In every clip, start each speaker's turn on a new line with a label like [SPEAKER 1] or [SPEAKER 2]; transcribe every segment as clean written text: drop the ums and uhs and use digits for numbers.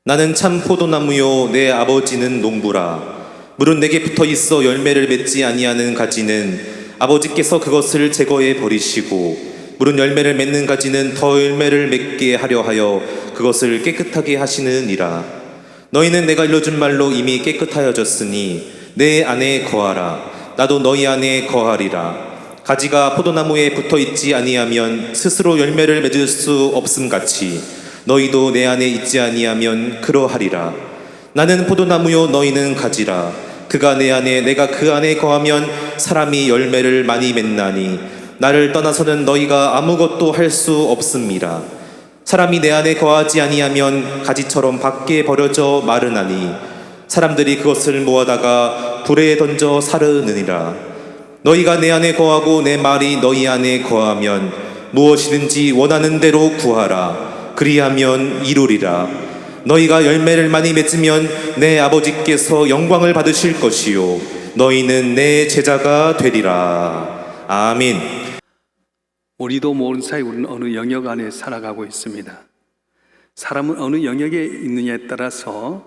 [SPEAKER 1] 나는 참 포도나무요 내 아버지는 농부라. 물은 내게 붙어 있어 열매를 맺지 아니하는 가지는 아버지께서 그것을 제거해 버리시고, 물은 열매를 맺는 가지는 더 열매를 맺게 하려 하여 그것을 깨끗하게 하시느니라. 너희는 내가 일러준 말로 이미 깨끗하여졌으니 내 안에 거하라. 나도 너희 안에 거하리라. 가지가 포도나무에 붙어 있지 아니하면 스스로 열매를 맺을 수 없음 같이 너희도 내 안에 있지 아니하면 그러하리라. 나는 포도나무요 너희는 가지라. 그가 내 안에 내가 그 안에 거하면 사람이 열매를 많이 맺나니 나를 떠나서는 너희가 아무것도 할 수 없음이라. 사람이 내 안에 거하지 아니하면 가지처럼 밖에 버려져 마르나니 사람들이 그것을 모아다가 불에 던져 사르느니라. 너희가 내 안에 거하고 내 말이 너희 안에 거하면 무엇이든지 원하는 대로 구하라. 그리하면 이루리라. 너희가 열매를 많이 맺으면 내 아버지께서 영광을 받으실 것이요 너희는 내 제자가 되리라. 아멘.
[SPEAKER 2] 우리도 모르는 사이 우리는 어느 영역 안에 살아가고 있습니다. 사람은 어느 영역에 있느냐에 따라서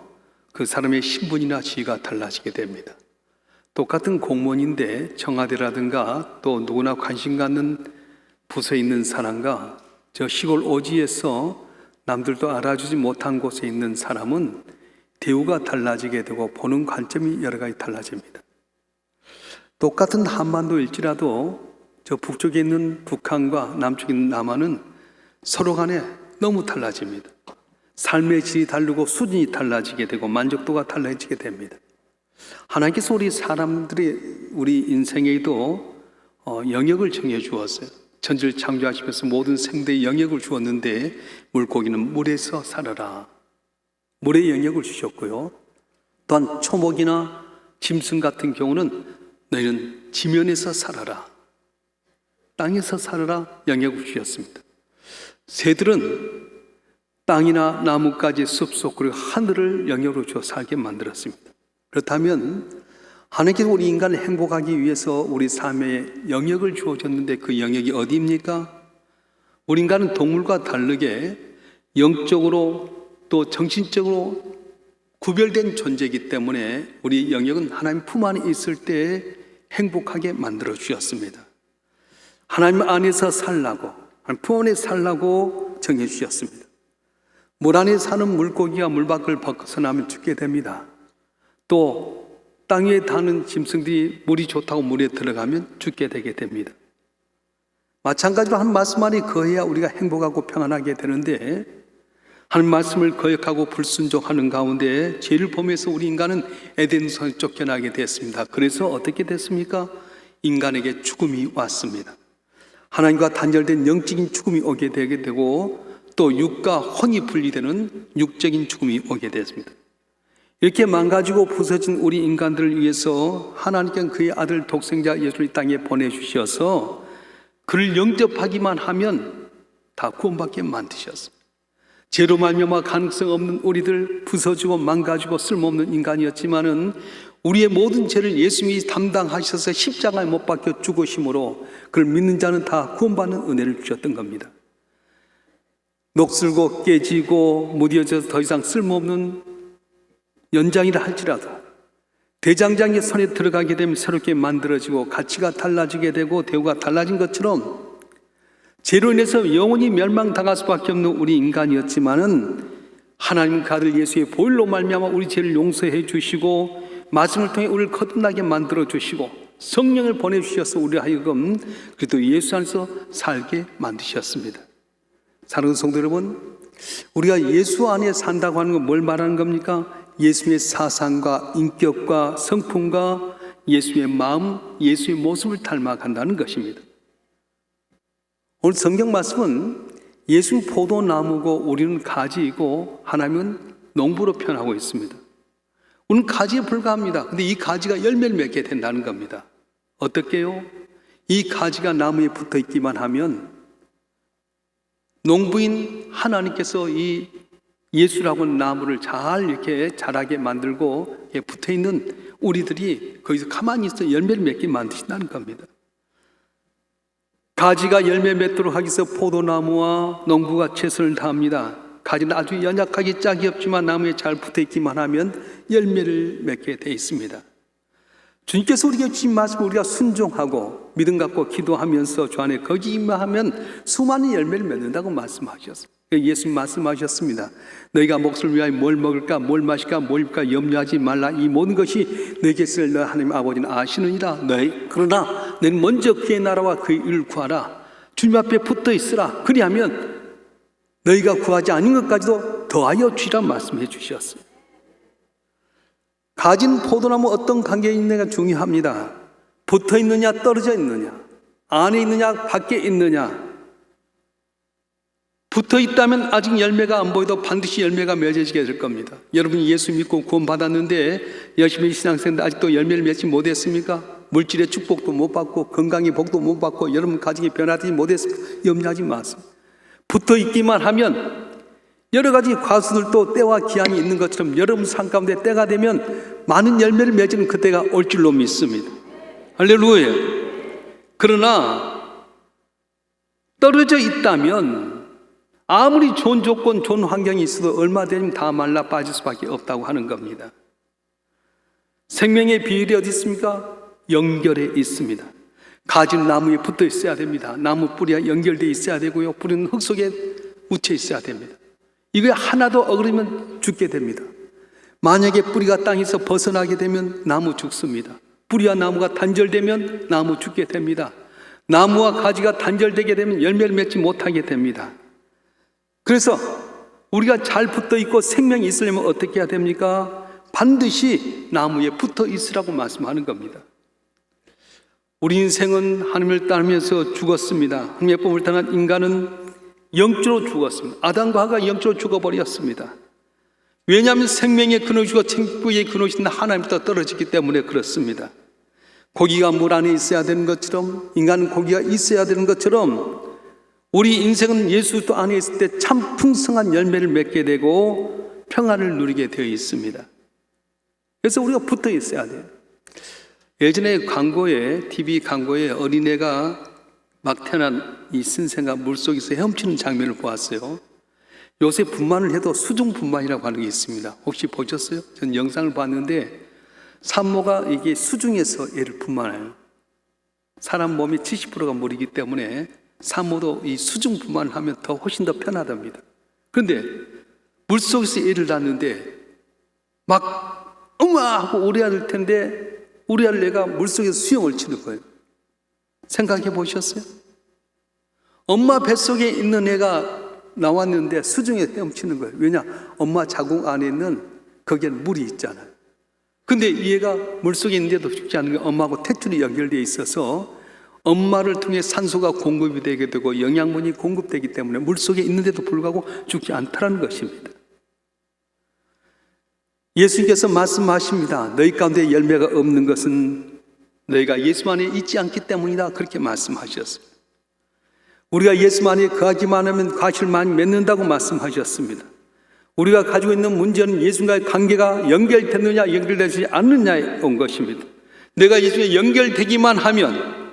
[SPEAKER 2] 그 사람의 신분이나 지위가 달라지게 됩니다. 똑같은 공무원인데 청와대라든가 또 누구나 관심 갖는 부서에 있는 사람과 저 시골 오지에서 남들도 알아주지 못한 곳에 있는 사람은 대우가 달라지게 되고 보는 관점이 여러 가지 달라집니다. 똑같은 한반도일지라도 저 북쪽에 있는 북한과 남쪽에 있는 남한은 서로 간에 너무 달라집니다. 삶의 질이 다르고 수준이 달라지게 되고 만족도가 달라지게 됩니다. 하나님께서 우리 사람들이 우리 인생에도 영역을 정해 주었어요. 천지를 창조하시면서 모든 생대의 영역을 주었는데 물고기는 물에서 살아라. 물의 영역을 주셨고요. 또한 초목이나 짐승 같은 경우는 너희는 지면에서 살아라. 땅에서 살아라 영역을 주셨습니다. 새들은 땅이나 나무까지 숲속 그리고 하늘을 영역으로 주어 살게 만들었습니다. 그렇다면 하나님께서 우리 인간을 행복하기 위해서 우리 삶에 영역을 주어줬는데 그 영역이 어디입니까? 우리 인간은 동물과 다르게 영적으로 또 정신적으로 구별된 존재이기 때문에 우리 영역은 하나님 품 안에 있을 때 행복하게 만들어 주셨습니다. 하나님 안에서 살라고, 하나님 품 안에 살라고 정해 주셨습니다. 물 안에 사는 물고기가 물 밖을 벗어나면 죽게 됩니다. 또 땅 위에 사는 짐승들이 물이 좋다고 물에 들어가면 죽게 되게 됩니다. 마찬가지로 한 말씀 안에 거해야 우리가 행복하고 평안하게 되는데 한 말씀을 거역하고 불순종하는 가운데 죄를 범해서 우리 인간은 에덴성에 쫓겨나게 됐습니다. 그래서 어떻게 됐습니까? 인간에게 죽음이 왔습니다. 하나님과 단절된 영적인 죽음이 오게 되게 되고 또 육과 혼이 분리되는 육적인 죽음이 오게 됐습니다. 이렇게 망가지고 부서진 우리 인간들을 위해서 하나님께서 그의 아들 독생자 예수를 이 땅에 보내주셔서 그를 영접하기만 하면 다 구원받게 만드셨습니다. 죄로 말미암아 가능성 없는 우리들 부서지고 망가지고 쓸모없는 인간이었지만은 우리의 모든 죄를 예수님이 담당하셔서 십자가에 못 박혀 죽으심으로 그를 믿는 자는 다 구원받는 은혜를 주셨던 겁니다. 녹슬고 깨지고 무뎌져서 더 이상 쓸모없는 연장이라 할지라도 대장장의 손에 들어가게 되면 새롭게 만들어지고 가치가 달라지게 되고 대우가 달라진 것처럼 죄로 인해서 영원히 멸망당할 수밖에 없는 우리 인간이었지만은 하나님 그 아들 예수의 보혈로 말미암아 우리 죄를 용서해 주시고 말씀을 통해 우리를 거듭나게 만들어 주시고 성령을 보내주셔서 우리 하여금 그래도 예수 안에서 살게 만드셨습니다. 사랑하는 성도 여러분, 우리가 예수 안에 산다고 하는 건 뭘 말하는 겁니까? 예수의 사상과 인격과 성품과 예수의 마음, 예수의 모습을 닮아간다는 것입니다. 오늘 성경 말씀은 예수는 포도나무고 우리는 가지이고 하나님은 농부로 표현하고 있습니다. 우리는 가지에 불과합니다. 근데 이 가지가 열매를 맺게 된다는 겁니다. 어떻게요? 이 가지가 나무에 붙어 있기만 하면 농부인 하나님께서 이 예수라고 하는 나무를 잘 이렇게 자라게 만들고 붙어 있는 우리들이 거기서 가만히 있어 열매를 맺게 만드신다는 겁니다. 가지가 열매 맺도록 하기 위해서 포도나무와 농부가 최선을 다합니다. 가지는 아주 연약하게 짝이 없지만 나무에 잘 붙어있기만 하면 열매를 맺게 돼 있습니다. 주님께서 우리에게 주신 말씀을 우리가 순종하고 믿음 갖고 기도하면서 주 안에 거기 임하면 수많은 열매를 맺는다고 말씀하셨습니다. 예수님 말씀하셨습니다. 너희가 몫을 위하여 뭘 먹을까, 뭘 마실까, 뭘 입을까 염려하지 말라. 이 모든 것이 너에게 있을 너희 하나님 아버지는 아시느니라. 그러나 너희는 먼저 그의 나라와 그의 일을 구하라. 주님 앞에 붙어 있으라. 그리하면 너희가 구하지 않은 것까지도 더하여 주리라 말씀해 주셨어요. 가진 포도나무 어떤 관계에 있느냐가 중요합니다. 붙어 있느냐, 떨어져 있느냐, 안에 있느냐, 밖에 있느냐. 붙어 있다면 아직 열매가 안 보여도 반드시 열매가 맺어지게 될 겁니다. 여러분이 예수 믿고 구원받았는데 열심히 신앙생활 아직도 열매를 맺지 못했습니까? 물질의 축복도 못 받고 건강의 복도 못 받고 여러분 가정이 변화되지 못했습니까? 염려하지 마세요. 붙어 있기만 하면 여러 가지 과수들도 때와 기한이 있는 것처럼 여러분 삶 가운데 때가 되면 많은 열매를 맺는 그때가 올 줄로 믿습니다. 할렐루야. 그러나 떨어져 있다면 아무리 좋은 조건, 좋은 환경이 있어도 얼마 되면 다 말라 빠질 수밖에 없다고 하는 겁니다. 생명의 비밀이 어디 있습니까? 연결에 있습니다. 가진 나무에 붙어 있어야 됩니다. 나무 뿌리가 연결되어 있어야 되고요. 뿌리는 흙 속에 묻혀 있어야 됩니다. 이게 하나도 어그러면 죽게 됩니다. 만약에 뿌리가 땅에서 벗어나게 되면 나무 죽습니다. 뿌리와 나무가 단절되면 나무 죽게 됩니다. 나무와 가지가 단절되게 되면 열매를 맺지 못하게 됩니다. 그래서 우리가 잘 붙어 있고 생명이 있으려면 어떻게 해야 됩니까? 반드시 나무에 붙어 있으라고 말씀하는 겁니다. 우리 인생은 하나님을 따르면서 죽었습니다. 하나님의 법을 떠난 인간은 영적으로 죽었습니다. 아담과 하와가 영적으로 죽어버렸습니다. 왜냐하면 생명의 근원이시고 천국의 근원이신 하나님부터 떨어지기 때문에 그렇습니다. 고기가 물 안에 있어야 되는 것처럼 인간은 고기가 있어야 되는 것처럼 우리 인생은 예수 그리스도 안에 있을 때 참 풍성한 열매를 맺게 되고 평안을 누리게 되어 있습니다. 그래서 우리가 붙어 있어야 돼요. 예전에 광고에, TV 광고에 어린애가 막 태어난 이 신생아 물속에서 헤엄치는 장면을 보았어요. 요새 분만을 해도 수중 분만이라고 하는 게 있습니다. 혹시 보셨어요? 전 영상을 봤는데 산모가 이게 수중에서 애를 분만해요. 사람 몸이 70%가 물이기 때문에 산모도 이 수중 분만을 하면 더 훨씬 더 편하답니다. 그런데 물속에서 애를 낳는데 막 엄마 하고 우려야 될 텐데 우리 아내가 물속에서 수영을 치는 거예요. 생각해 보셨어요? 엄마 뱃속에 있는 애가 나왔는데 수중에 헤엄치는 거예요. 왜냐? 엄마 자궁 안에 있는 거기에는 물이 있잖아요. 근데 이 애가 물속에 있는데도 죽지 않는 게 엄마하고 탯줄이 연결되어 있어서 엄마를 통해 산소가 공급이 되게 되고 영양분이 공급되기 때문에 물속에 있는데도 불구하고 죽지 않다는 것입니다. 예수님께서 말씀하십니다. 너희 가운데 열매가 없는 것은 너희가 예수 안에 있지 않기 때문이다. 그렇게 말씀하셨습니다. 우리가 예수 안에 거하기만 하면 과실을 많이 맺는다고 말씀하셨습니다. 우리가 가지고 있는 문제는 예수님과의 관계가 연결됐느냐 연결되지 않느냐에 온 것입니다. 내가 예수에 연결되기만 하면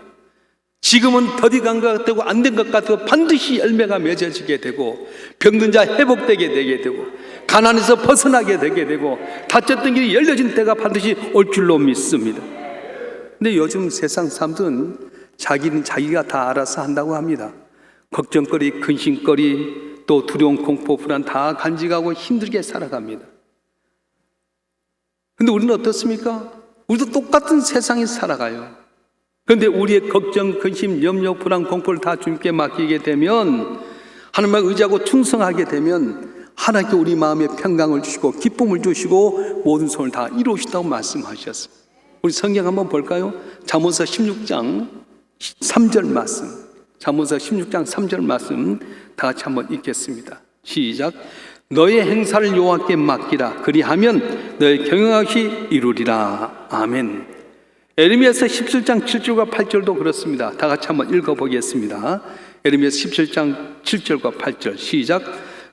[SPEAKER 2] 지금은 더디간 것 같고 안 된 것 같아도 반드시 열매가 맺어지게 되고 병든 자 회복되게 되게 되고 가난에서 벗어나게 되게 되고 닫혔던 길이 열려진 때가 반드시 올 줄로 믿습니다. 근데 요즘 세상 사람들은 자기는 자기가 다 알아서 한다고 합니다. 걱정거리, 근심거리, 또 두려움, 공포, 불안 다 간직하고 힘들게 살아갑니다. 근데 우리는 어떻습니까? 우리도 똑같은 세상에 살아가요. 그런데 우리의 걱정, 근심, 염려, 불안, 공포를 다 주님께 맡기게 되면 하나님을 의지하고 충성하게 되면 하나님께 우리 마음에 평강을 주시고 기쁨을 주시고 모든 소원을 다 이루신다고 말씀하셨습니다. 우리 성경 한번 볼까요? 잠언서 16장 3절 말씀. 잠언서 16장 3절 말씀 다 같이 한번 읽겠습니다. 시작. 너의 행사를 여호와께 맡기라. 그리하면 너의 경영하시 이루리라. 아멘. 에레미야서 17장 7절과 8절도 그렇습니다. 다 같이 한번 읽어보겠습니다. 에레미야서 17장 7절과 8절 시작.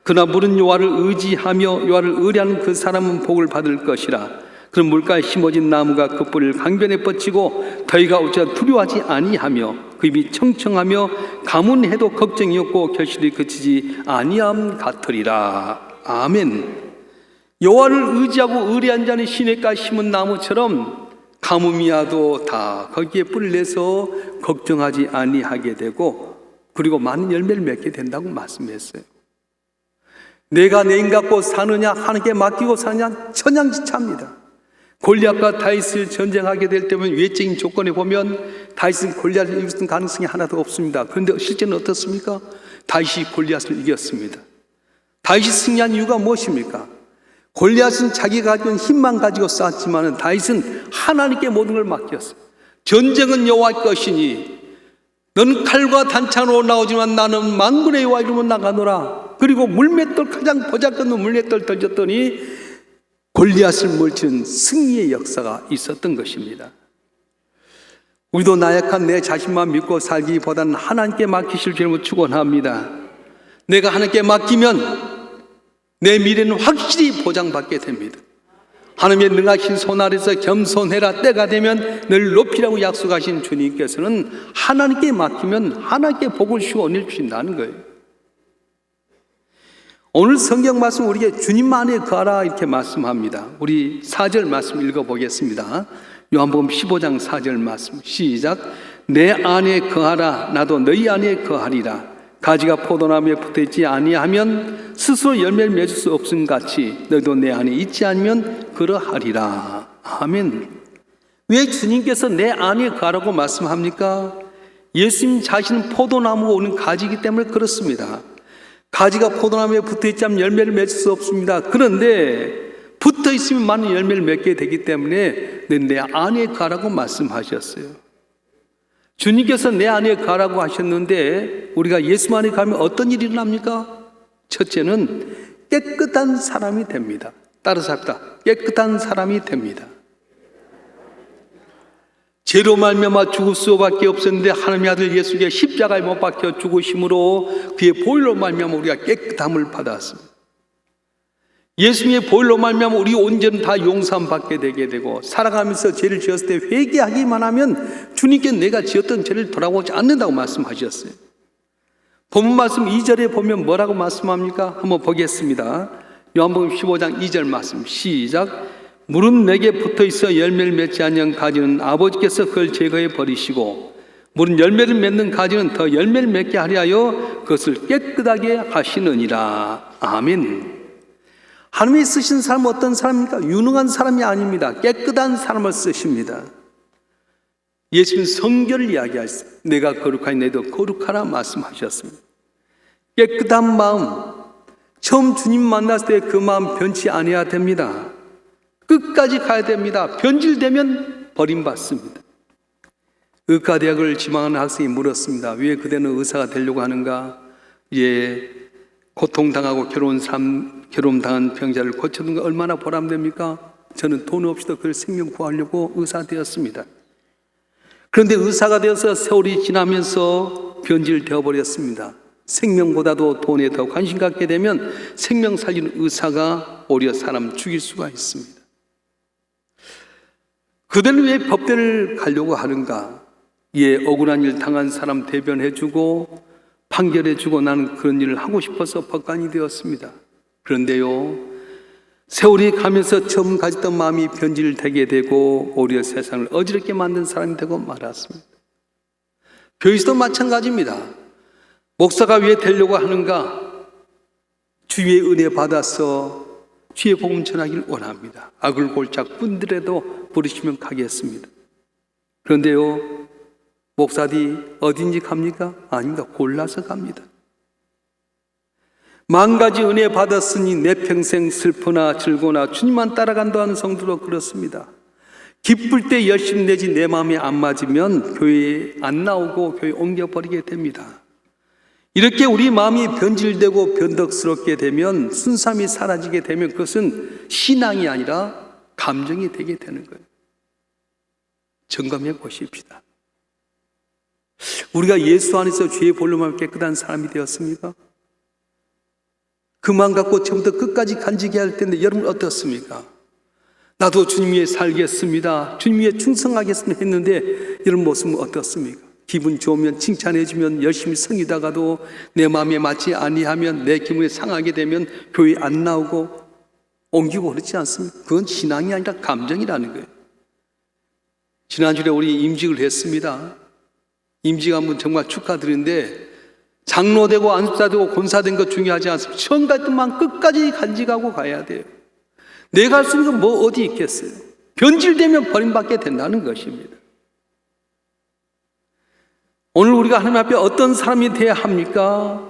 [SPEAKER 2] 그러나 물은 여호와를 의지하며 여호와를 의뢰하는 그 사람은 복을 받을 것이라. 그런 물가에 심어진 나무가 그 뿌리를 강변에 뻗치고 너희가 어찌 두려워하지 아니하며 그 입이 청청하며 가문해도 걱정이 없고 결실이 그치지 아니함 같으리라. 아멘. 여호와를 의지하고 의뢰한 자는 시냇가 심은 나무처럼 가뭄이 와도 다 거기에 뿌리를 내서 걱정하지 아니하게 되고 그리고 많은 열매를 맺게 된다고 말씀했어요. 내가 내 힘 갖고 사느냐 하나님께 맡기고 사느냐 천양지차입니다. 골리앗과 다윗을 전쟁하게 될 때면 외적인 조건에 보면 다윗은 골리앗을 이길 가능성이 하나도 없습니다. 그런데 실제는 어떻습니까? 다윗이 골리앗을 이겼습니다. 다윗이 승리한 이유가 무엇입니까? 골리앗은 자기가 가진 힘만 가지고 싸웠지만 다윗은 하나님께 모든 걸 맡겼어요. 전쟁은 여호와의 것이니 너는 칼과 단창으로 나오지만 나는 만군의 여호와 이름으로 나가노라. 그리고 물맷돌 가장 보잘것없는 물맷돌 던졌더니 골리앗을 물리치는 승리의 역사가 있었던 것입니다. 우리도 나약한 내 자신만 믿고 살기보다는 하나님께 맡기실 줄을 축원합니다. 내가 하나님께 맡기면 내 미래는 확실히 보장받게 됩니다. 하나님의 능하신 손 아래서 겸손해라. 때가 되면 늘 높이라고 약속하신 주님께서는 하나님께 맡기면 하나님께 복을 주시고 은혜를 주신다는 거예요. 오늘 성경 말씀 우리에게 주님 안에 거하라 이렇게 말씀합니다. 우리 4절 말씀 읽어보겠습니다. 요한복음 15장 4절 말씀 시작. 내 안에 거하라. 나도 너희 안에 거하리라. 가지가 포도나무에 붙어있지 아니하면 스스로 열매를 맺을 수 없음 같이 너희도 내 안에 있지 않으면 그러하리라. 아멘. 왜 주님께서 내 안에 거하라고 말씀합니까? 예수님 자신은 포도나무가 오는 가지이기 때문에 그렇습니다. 가지가 포도나무에 붙어있지 않으면 열매를 맺을 수 없습니다. 그런데 붙어있으면 많은 열매를 맺게 되기 때문에 내 안에 거하라고 말씀하셨어요. 주님께서 내 안에 가라고 하셨는데 우리가 예수 안에 가면 어떤 일이 일어납니까? 첫째는 깨끗한 사람이 됩니다. 따라서 합시다. 깨끗한 사람이 됩니다. 죄로 말미암아 죽을 수밖에 없었는데 하나님의 아들 예수께 십자가에 못 박혀 죽으심으로 그의 보혈로 말미암아 우리가 깨끗함을 받았습니다. 예수님의 보혈로 말미암아 우리 온 죄는 다 용서받게 되게 되고 살아가면서 죄를 지었을 때 회개하기만 하면 주님께 내가 지었던 죄를 돌아오지 않는다고 말씀하셨어요. 본문 말씀 2절에 보면 뭐라고 말씀합니까? 한번 보겠습니다. 요한복음 15장 2절 말씀 시작. 물은 내게 붙어있어 열매를 맺지 않는 가지는 아버지께서 그걸 제거해 버리시고 물은 열매를 맺는 가지는 더 열매를 맺게 하려 하여 그것을 깨끗하게 하시느니라. 아멘. 하나님이 쓰신 사람은 어떤 사람입니까? 유능한 사람이 아닙니다. 깨끗한 사람을 쓰십니다. 예수님 성결을 이야기하셨어요. 내가 거룩하니 너희도 거룩하라 말씀하셨습니다. 깨끗한 마음, 처음 주님 만났을 때 그 마음 변치 아니해야 됩니다. 끝까지 가야 됩니다. 변질되면 버림받습니다. 의과대학을 지망하는 학생이 물었습니다. 왜 그대는 의사가 되려고 하는가? 고통당하고 결혼당한 병자를 고쳐준 거 얼마나 보람됩니까? 저는 돈 없이도 그 생명 구하려고 의사 되었습니다. 그런데 의사가 되어서 세월이 지나면서 변질되어 버렸습니다. 생명보다도 돈에 더 관심 갖게 되면 생명 살리는 의사가 오히려 사람 죽일 수가 있습니다. 그들은 왜 법대를 가려고 하는가? 억울한 일 당한 사람 대변해주고 판결해주고 나는 그런 일을 하고 싶어서 법관이 되었습니다. 그런데요, 세월이 가면서 처음 가졌던 마음이 변질되게 되고 오히려 세상을 어지럽게 만든 사람이 되고 말았습니다. 교회에서도 마찬가지입니다. 목사가 왜 되려고 하는가? 주의 은혜 받아서 주의 복음 전하기를 원합니다. 악을 골짝 분들에도 부르시면 가겠습니다. 그런데요, 목사들이 어딘지 갑니까? 아닙니다. 골라서 갑니다. 만 가지 은혜 받았으니 내 평생 슬프나 즐거나 주님만 따라간다 하는 성도도 그렇습니다. 기쁠 때 열심 내지 내 마음에 안 맞으면 교회에 안 나오고 교회에 옮겨버리게 됩니다. 이렇게 우리 마음이 변질되고 변덕스럽게 되면 순수함이 사라지게 되면 그것은 신앙이 아니라 감정이 되게 되는 거예요. 점검해 보십시다. 우리가 예수 안에서 죄의 볼로만 깨끗한 사람이 되었습니까? 그 마음 갖고 처음부터 끝까지 간직해야 할 텐데 여러분 어떻습니까? 나도 주님 위에 살겠습니다, 주님 위에 충성하겠습니다 했는데 이런 모습은 어떻습니까? 기분 좋으면 칭찬해주면 열심히 섬기다가도 내 마음에 맞지 아니하면, 내 기분이 상하게 되면 교회 안 나오고 옮기고 그렇지 않습니까? 그건 신앙이 아니라 감정이라는 거예요. 지난주에 우리 임직을 했습니다. 임직하면 정말 축하드리는데, 장로되고 안수사되고 권사된 거 중요하지 않습니다. 처음 갈 때만 끝까지 간직하고 가야 돼요. 내가 할 수 있는 건 뭐 어디 있겠어요? 변질되면 버림받게 된다는 것입니다. 오늘 우리가 하나님 앞에 어떤 사람이 되어야 합니까?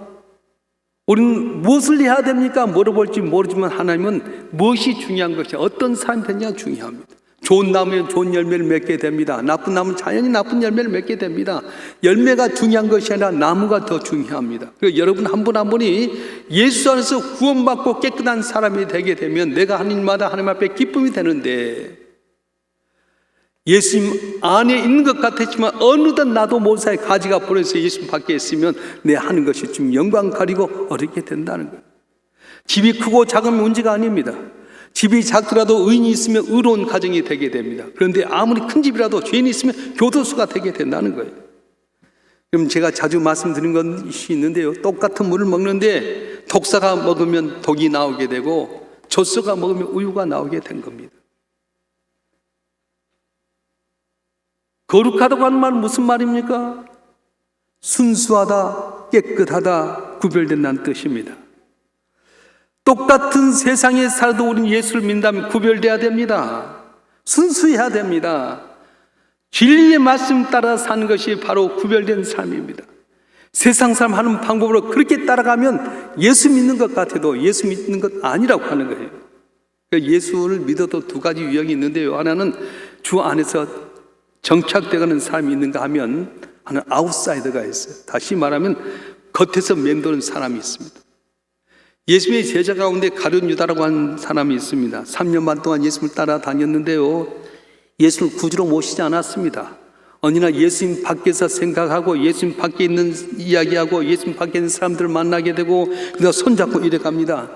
[SPEAKER 2] 우리는 무엇을 해야 됩니까? 물어볼지 모르지만 하나님은 무엇이 중요한 것이, 어떤 사람이 되느냐가 중요합니다. 좋은 나무면 좋은 열매를 맺게 됩니다. 나쁜 나무는 자연히 나쁜 열매를 맺게 됩니다. 열매가 중요한 것이 아니라 나무가 더 중요합니다. 그래서 여러분 한 분 한 분이 예수 안에서 구원받고 깨끗한 사람이 되게 되면 내가 하나님마다 하나님 앞에 기쁨이 되는데, 예수님 안에 있는 것 같았지만 어느덧 나도 모사의 가지가 버려서 예수님 밖에 있으면 내 하는 것이 좀 영광 가리고 어렵게 된다는 거예요. 집이 크고 작은 문제가 아닙니다. 집이 작더라도 의인이 있으면 의로운 가정이 되게 됩니다. 그런데 아무리 큰 집이라도 죄인이 있으면 교도소가 되게 된다는 거예요. 그럼 제가 자주 말씀드린 것이 있는데요, 똑같은 물을 먹는데 독사가 먹으면 독이 나오게 되고 젖소가 먹으면 우유가 나오게 된 겁니다. 거룩하다고 하는 말은 무슨 말입니까? 순수하다, 깨끗하다, 구별된다는 뜻입니다. 똑같은 세상에 살아도 우리는 예수를 믿는다면 구별돼야 됩니다. 순수해야 됩니다. 진리의 말씀 따라 사는 것이 바로 구별된 삶입니다. 세상 사람 하는 방법으로 그렇게 따라가면 예수 믿는 것 같아도 예수 믿는 것 아니라고 하는 거예요. 예수를 믿어도 두 가지 유형이 있는데요, 하나는 주 안에서 정착되어가는 사람이 있는가 하면, 하나는 아웃사이더가 있어요. 다시 말하면 겉에서 맴도는 사람이 있습니다. 예수님의 제자 가운데 가룟 유다라고 하는 사람이 있습니다. 3년 반 동안 예수님을 따라다녔는데요, 예수를 구주로 모시지 않았습니다. 언제나 예수님 밖에서 생각하고 예수님 밖에 있는 이야기하고 예수님 밖에 있는 사람들을 만나게 되고 그냥 손잡고 이래 갑니다.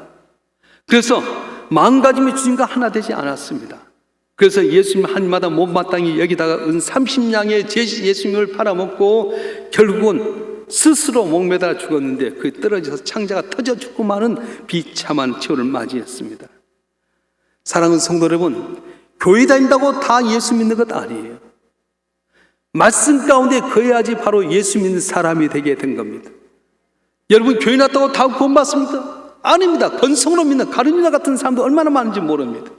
[SPEAKER 2] 그래서 마음가짐이 주님과 하나 되지 않았습니다. 그래서 예수님 한마다 못마땅히 여기다가 은 30냥의 예수님을 팔아먹고 결국은 스스로 목매달아 죽었는데, 그에 떨어져서 창자가 터져 죽고 마는 비참한 최후를 맞이했습니다. 사랑하는 성도 여러분, 교회 다닌다고 다 예수 믿는 것 아니에요. 말씀 가운데 거해야지 바로 예수 믿는 사람이 되게 된 겁니다. 여러분 교회 났다고 다 구원받습니까? 아닙니다. 건성으로 믿는 가룟 유다 같은 사람도 얼마나 많은지 모릅니다.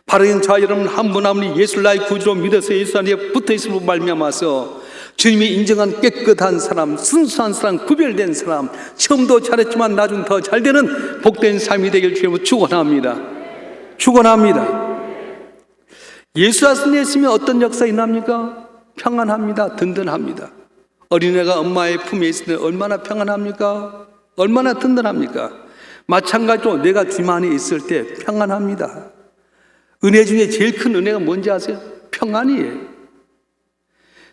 [SPEAKER 2] 바른 저와 여러분 한 분 한 분이 예수를 나의 구주로 믿어서 예수 안에 붙어있음으로 말미암아서 주님이 인정한 깨끗한 사람, 순수한 사람, 구별된 사람, 처음도 잘했지만 나중 더 잘되는 복된 삶이 되길 주님으로 축원합니다. 축원합니다. 예수 안에 있으면 어떤 역사 일어납니까? 평안합니다. 든든합니다. 어린애가 엄마의 품에 있을 때 얼마나 평안합니까? 얼마나 든든합니까? 마찬가지로 내가 주님 안에 있을 때 평안합니다. 은혜 중에 제일 큰 은혜가 뭔지 아세요? 평안이에요.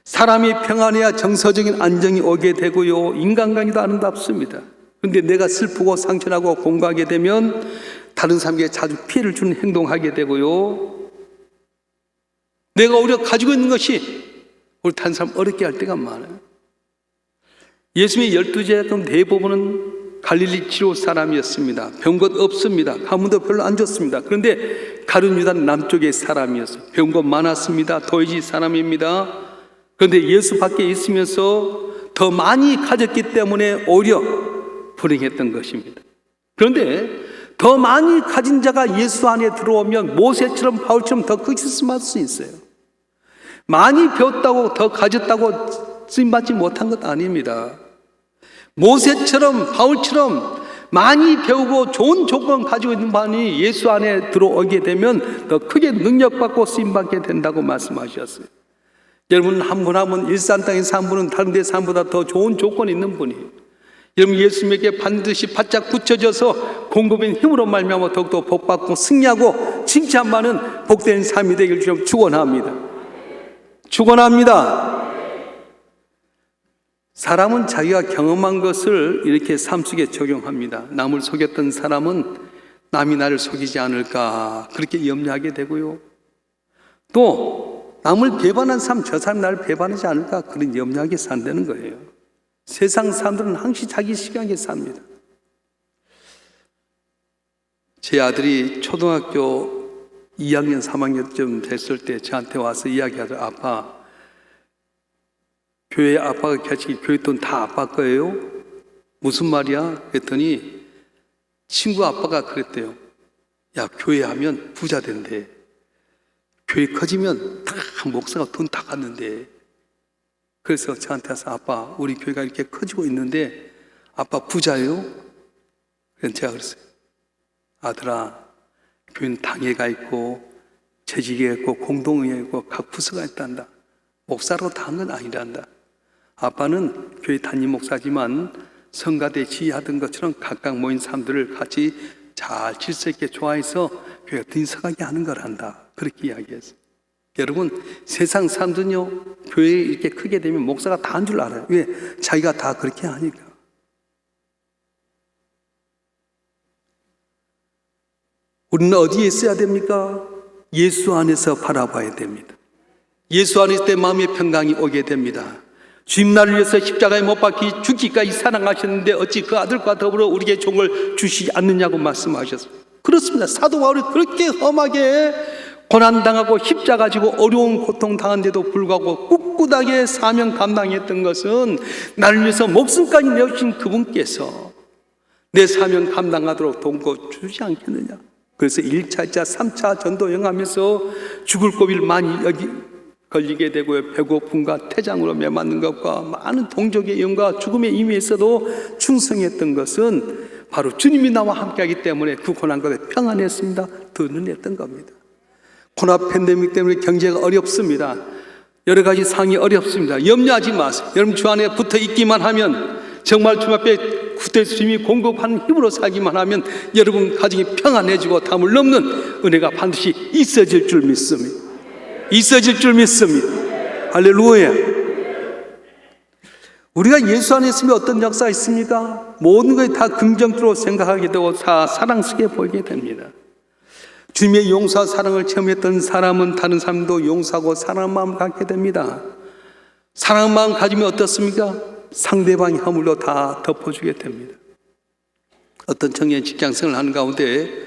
[SPEAKER 2] 사람이 평안해야 정서적인 안정이 오게 되고요, 인간관계도 아름답습니다. 그런데 내가 슬프고 상처나고 공부하게 되면 다른 사람에게 자주 피해를 주는 행동하게 되고요, 내가 오히려 가지고 있는 것이 우리 다른 사람 어렵게 할 때가 많아요. 예수님의 12제자 중 대부분은 갈릴리 지로 사람이었습니다. 배운 것 없습니다. 가문도 별로 안 좋습니다. 그런데 가룟 유다는 남쪽의 사람이었어요. 배운 것 많았습니다. 도이지 사람입니다. 그런데 예수 밖에 있으면서 더 많이 가졌기 때문에 오히려 불행했던 것입니다. 그런데 더 많이 가진 자가 예수 안에 들어오면 모세처럼 바울처럼 더 크게 쓰임받을 수 있어요. 많이 배웠다고 더 가졌다고 쓰임받지 못한 것 아닙니다. 모세처럼 바울처럼 많이 배우고 좋은 조건 가지고 있는 분이 예수 안에 들어오게 되면 더 크게 능력받고 쓰임받게 된다고 말씀하셨어요. 여러분 한 분 한 분 일산 땅에서 한 분은 다른 데서 한 분보다 더 좋은 조건이 있는 분이에요. 여러분 예수님에게 반드시 바짝 붙여져서 공급인 힘으로 말미암아 더욱더 복받고 승리하고 칭찬받는 복된 삶이 되길 주님 축원합니다. 축원합니다. 사람은 자기가 경험한 것을 이렇게 삶 속에 적용합니다. 남을 속였던 사람은 남이 나를 속이지 않을까 그렇게 염려하게 되고요. 또 남을 배반한 사람, 저 사람 나를 배반하지 않을까 그런 염려하게 산다는 거예요. 세상 사람들은 항상 자기 시간에 삽니다. 제 아들이 초등학교 2학년, 3학년쯤 됐을 때 저한테 와서 이야기하죠. 아빠, 교회 아빠가 개척이 교회 돈 다 아빠 거예요? 무슨 말이야? 그랬더니 친구 아빠가 그랬대요. 야, 교회 하면 부자 된대. 교회 커지면 다 목사가 돈 다 갔는데. 그래서 저한테 와서 아빠, 우리 교회가 이렇게 커지고 있는데 아빠 부자예요? 그래서 제가 그랬어요. 아들아, 교회는 당회가 있고 재직이 있고 공동회가 있고 각 부서가 있단다. 목사로 다 한 건 아니란다. 아빠는 교회 담임 목사지만 성가대 지휘하던 것처럼 각각 모인 사람들을 같이 잘 질서 있게 좋아해서 교회가 든서가게 하는 거란다. 그렇게 이야기했어요. 여러분, 세상 사람들은요, 교회 이렇게 크게 되면 목사가 다 한 줄 알아요. 왜? 자기가 다 그렇게 하니까. 우리는 어디에 있어야 됩니까? 예수 안에서 바라봐야 됩니다. 예수 안에 있을 때 마음의 평강이 오게 됩니다. 주님 나를 위해서 십자가에 못 박히 죽기까지 사랑하셨는데 어찌 그 아들과 더불어 우리에게 종을 주시지 않느냐고 말씀하셨어요. 그렇습니다. 사도 바울이 그렇게 험하게 고난당하고 십자가 지고 어려운 고통 당한데도 불구하고 꿋꿋하게 사명 감당했던 것은 나를 위해서 목숨까지 내어주신 그분께서 내 사명 감당하도록 도움고 주지 않겠느냐. 그래서 1차, 2차, 3차 전도 여행하면서 죽을 고비를 많이 걸리게 되고요. 배고픔과 태장으로 매맞는 것과 많은 동족의 영과 죽음의 임의에서도 충성했던 것은 바로 주님이 나와 함께하기 때문에 그 고난 가운데 평안했습니다. 든든했던 겁니다. 코로나 팬데믹 때문에 경제가 어렵습니다. 여러 가지 상황이 어렵습니다. 염려하지 마세요. 여러분 주 안에 붙어 있기만 하면, 정말 주 앞에 구태주 주님이 공급하는 힘으로 살기만 하면 여러분 가정이 평안해지고 담을 넘는 은혜가 반드시 있어질 줄 믿습니다. 있어질 줄 믿습니다. 할렐루야. 우리가 예수 안에 있으면 어떤 역사가 있습니까? 모든 것이 다 긍정적으로 생각하게 되고 다 사랑스럽게 보이게 됩니다. 주님의 용서와 사랑을 체험했던 사람은 다른 사람도 용서하고 사랑하는 마음을 갖게 됩니다. 사랑하는 마음 가지면 어떻습니까? 상대방이 허물로 다 덮어주게 됩니다. 어떤 청년 직장생활을 하는 가운데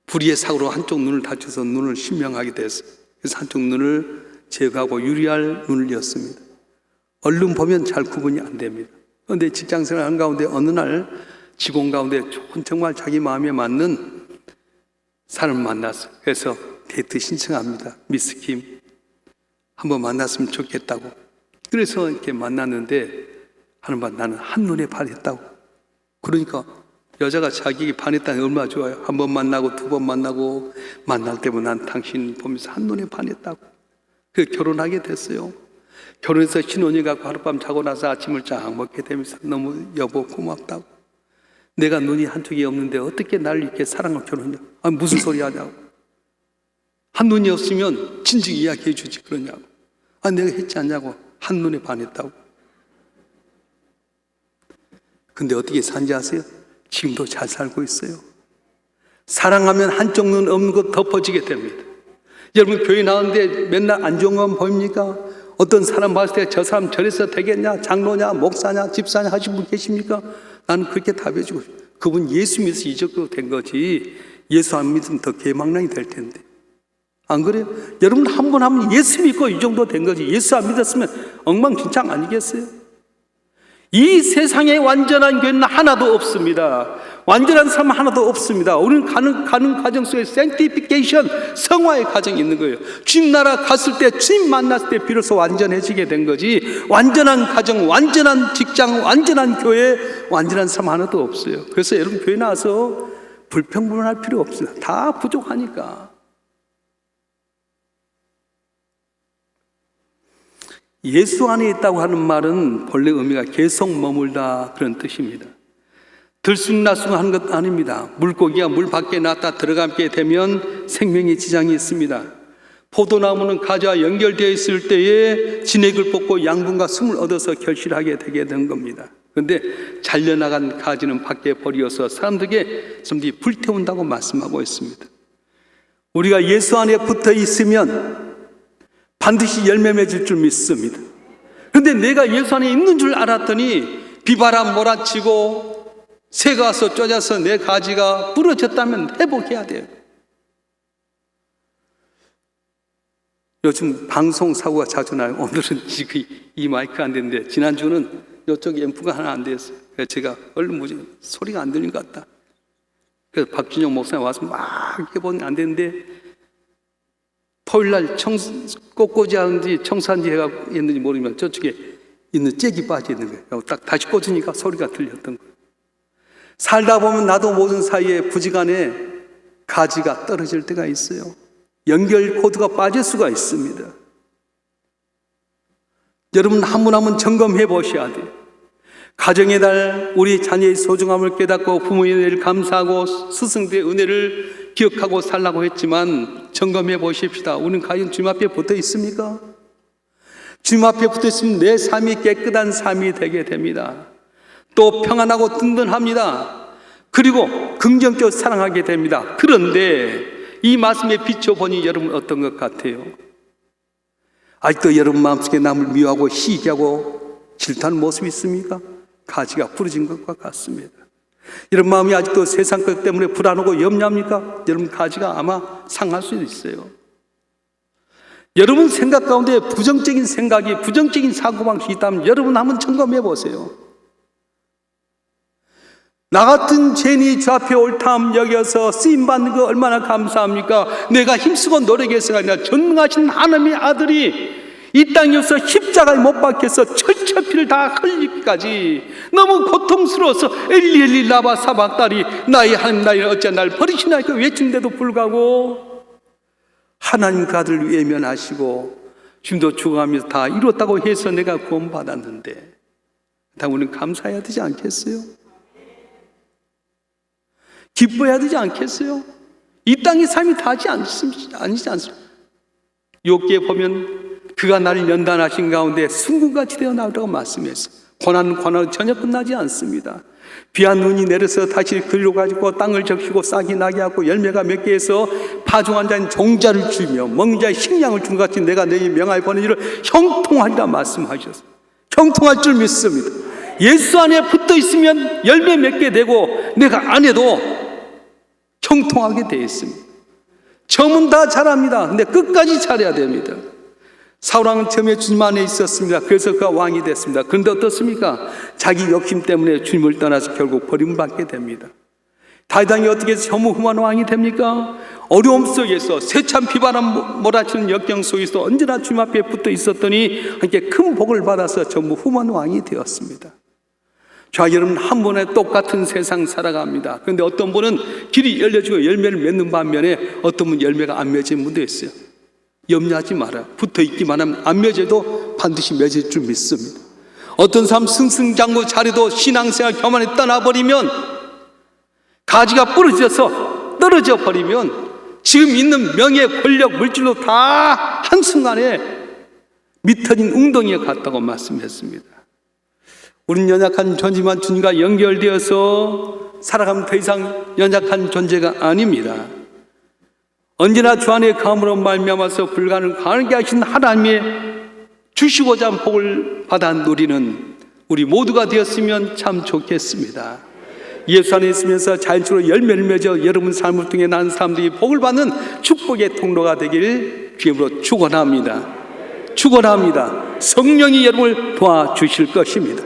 [SPEAKER 2] 불의의 사고로 한쪽 눈을 다쳐서 눈을 실명하게 됐어요. 그래서 한쪽 눈을 제거하고 유리알 눈을 였습니다. 얼른 보면 잘 구분이 안 됩니다. 그런데 직장생활을 하는 가운데 어느 날 직원 가운데 정말 자기 마음에 맞는 사람을 만났어요. 그래서 데이트 신청합니다. 미스 김 한번 만났으면 좋겠다고. 그래서 이렇게 만났는데 하는 말, 나는 한눈에 반했다고. 그러니까 여자가 자기에게 반했다는 게 얼마나 좋아요. 한 번 만나고 두 번 만나고 만날 때마다 난 당신 보면서 한눈에 반했다고. 그래서 결혼하게 됐어요. 결혼해서 신혼여행 가고 하룻밤 자고 나서 아침을 쫙 먹게 되면서 너무 여보 고맙다고. 내가 눈이 한쪽이 없는데 어떻게 나를 이렇게 사랑을 결혼하냐. 아니 무슨 소리 하냐고. 한눈이 없으면 진즉 이야기해 주지 그러냐고. 아니 내가 했지 않냐고. 한눈에 반했다고. 근데 어떻게 산지 아세요? 지금도 잘 살고 있어요. 사랑하면 한쪽 눈 없는 것 덮어지게 됩니다. 여러분 교회 나오는데 맨날 안 좋은 건 보입니까? 어떤 사람 봤을 때 저 사람 저래서 되겠냐? 장로냐? 목사냐? 집사냐? 하신 분 계십니까? 나는 그렇게 답해주고 싶어요. 그분 예수 믿어서 이 정도 된 거지 예수 안 믿으면 더 개망랑이 될 텐데. 안 그래요? 여러분 한 분 한 분 예수 믿고 이 정도 된 거지 예수 안 믿었으면 엉망진창 아니겠어요? 이 세상에 완전한 교회는 하나도 없습니다. 완전한 삶 하나도 없습니다. 우리는 가는 과정 속에 sanctification, 성화의 과정이 있는 거예요. 주님 나라 갔을 때, 주님 만났을 때 비로소 완전해지게 된 거지 완전한 가정, 완전한 직장, 완전한 교회, 완전한 삶 하나도 없어요. 그래서 여러분 교회 나와서 불평불만할 필요 없습니다. 다 부족하니까. 예수 안에 있다고 하는 말은 본래 의미가 계속 머물다 그런 뜻입니다. 들쑥날쑥 하는 것 아닙니다. 물고기가 물 밖에 나왔다 들어가게 되면 생명의 지장이 있습니다. 포도나무는 가지와 연결되어 있을 때에 진액을 뽑고 양분과 숨을 얻어서 결실하게 되게 된 겁니다. 그런데 잘려나간 가지는 밖에 버려서 사람들에게 불태운다고 말씀하고 있습니다. 우리가 예수 안에 붙어 있으면 반드시 열매 맺을 줄 믿습니다. 그런데 내가 예수 안에 있는 줄 알았더니 비바람 몰아치고 새가 와서 쫓아서 내 가지가 부러졌다면 회복해야 돼요. 요즘 방송 사고가 자주 나요. 오늘은 지금 이 마이크가 안 되는데 지난주는 이쪽 앰프가 하나 안 됐어요. 그래서 제가 얼른 소리가 안 들린 것 같다. 그래서 박준영 목사님 와서 막 해보니 안 되는데 토요일날 꽃꽂이 하는지 청소한지 해가 했는지 모르지만 저쪽에 있는 잭이 빠져 있는 거예요. 딱 다시 꽂으니까 소리가 들렸던 거예요. 살다 보면 나도 모든 사이에 부지간에 가지가 떨어질 때가 있어요. 연결 코드가 빠질 수가 있습니다. 여러분 한 분 한 분 점검해 보셔야 돼요. 가정의 달, 우리 자녀의 소중함을 깨닫고 부모의 은혜를 감사하고 스승들의 은혜를 기억하고 살라고 했지만 점검해 보십시다. 우리는 과연 주님 앞에 붙어 있습니까? 주님 앞에 붙어 있으면 내 삶이 깨끗한 삶이 되게 됩니다. 또 평안하고 든든합니다. 그리고 긍정적으로 사랑하게 됩니다. 그런데 이 말씀에 비춰보니 여러분 어떤 것 같아요? 아직도 여러분 마음속에 남을 미워하고 시기하고 질투하는 모습이 있습니까? 가지가 부러진 것과 같습니다. 여러분 마음이 아직도 세상 것 때문에 불안하고 염려합니까? 여러분 가지가 아마 상할 수도 있어요. 여러분 생각 가운데 부정적인 생각이, 부정적인 사고방식이 있다면 여러분 한번 점검해 보세요. 나 같은 죄인이 주 앞에 옳다함 여겨서 쓰임받는 거 얼마나 감사합니까? 내가 힘쓰고 노력해서가 아니라 전능하신 하나님의 아들이 이 땅에 없어 십자가에 못 박혀서 철철 피를 다 흘리기까지 너무 고통스러워서 엘리 엘리 라바 사박다리 나의 하나님 나의 어찌 날 버리시나이까 외친데도 불구하고 하나님 그 아들을 외면하시고 주님도 죽어가면서 다 이뤘다고 해서 내가 구원받았는데 다 우리는 감사해야 되지 않겠어요? 기뻐해야 되지 않겠어요? 이 땅의 삶이 다지 아니지 않습니까? 욥기에 보면 그가 나를 연단하신 가운데 순금같이 되어 나오라고 말씀했어요. 고난은 전혀 끝나지 않습니다. 비한 눈이 내려서 다시 들려가지고 땅을 적시고 싹이 나게 하고 열매가 맺게 해서 파종한 자는 종자를 주며 먹는 자의 식량을 준 것 같이 내가 너희 명하여 보낸 일을 형통하리라 말씀하셨어요. 형통할 줄 믿습니다. 예수 안에 붙어 있으면 열매 맺게 되고 내가 안 해도 형통하게 되어 있습니다. 처음은 다 잘합니다. 근데 끝까지 잘해야 됩니다. 사울왕은 처음에 주님 안에 있었습니다. 그래서 그가 왕이 됐습니다. 그런데 어떻습니까? 자기 욕심 때문에 주님을 떠나서 결국 버림받게 됩니다. 다윗왕이 어떻게 해서 혐오후한 왕이 됩니까? 어려움 속에서 세찬 비바람 몰아치는 역경 속에서 언제나 주님 앞에 붙어 있었더니 함께 큰 복을 받아서 전부 후한 왕이 되었습니다. 자, 여러분 한 번에 똑같은 세상 살아갑니다. 그런데 어떤 분은 길이 열려지고 열매를 맺는 반면에 어떤 분은 열매가 안 맺은 분도 있어요. 염려하지 마라. 붙어 있기만 하면 안 맺어도 반드시 맺을 줄 믿습니다. 어떤 사람 승승장구 잘해도 신앙생활 교만에 떠나버리면 가지가 부러져서 떨어져 버리면 지금 있는 명예, 권력, 물질로 다 한순간에 미터진 웅덩이에 갔다고 말씀했습니다. 우린 연약한 존재만 주님과 연결되어서 살아가면 더 이상 연약한 존재가 아닙니다. 언제나 주 안에 감으로 말미암아서 불가능을 가능하게 하신 하나님의 주시고자 한 복을 받아 누리는 우리 모두가 되었으면 참 좋겠습니다. 예수 안에 있으면서 자연적으로 열매를 맺어 여러분 삶을 통해 난 사람들이 복을 받는 축복의 통로가 되길 주님으로 축원합니다. 축원합니다. 성령이 여러분을 도와주실 것입니다.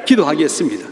[SPEAKER 2] 기도하겠습니다.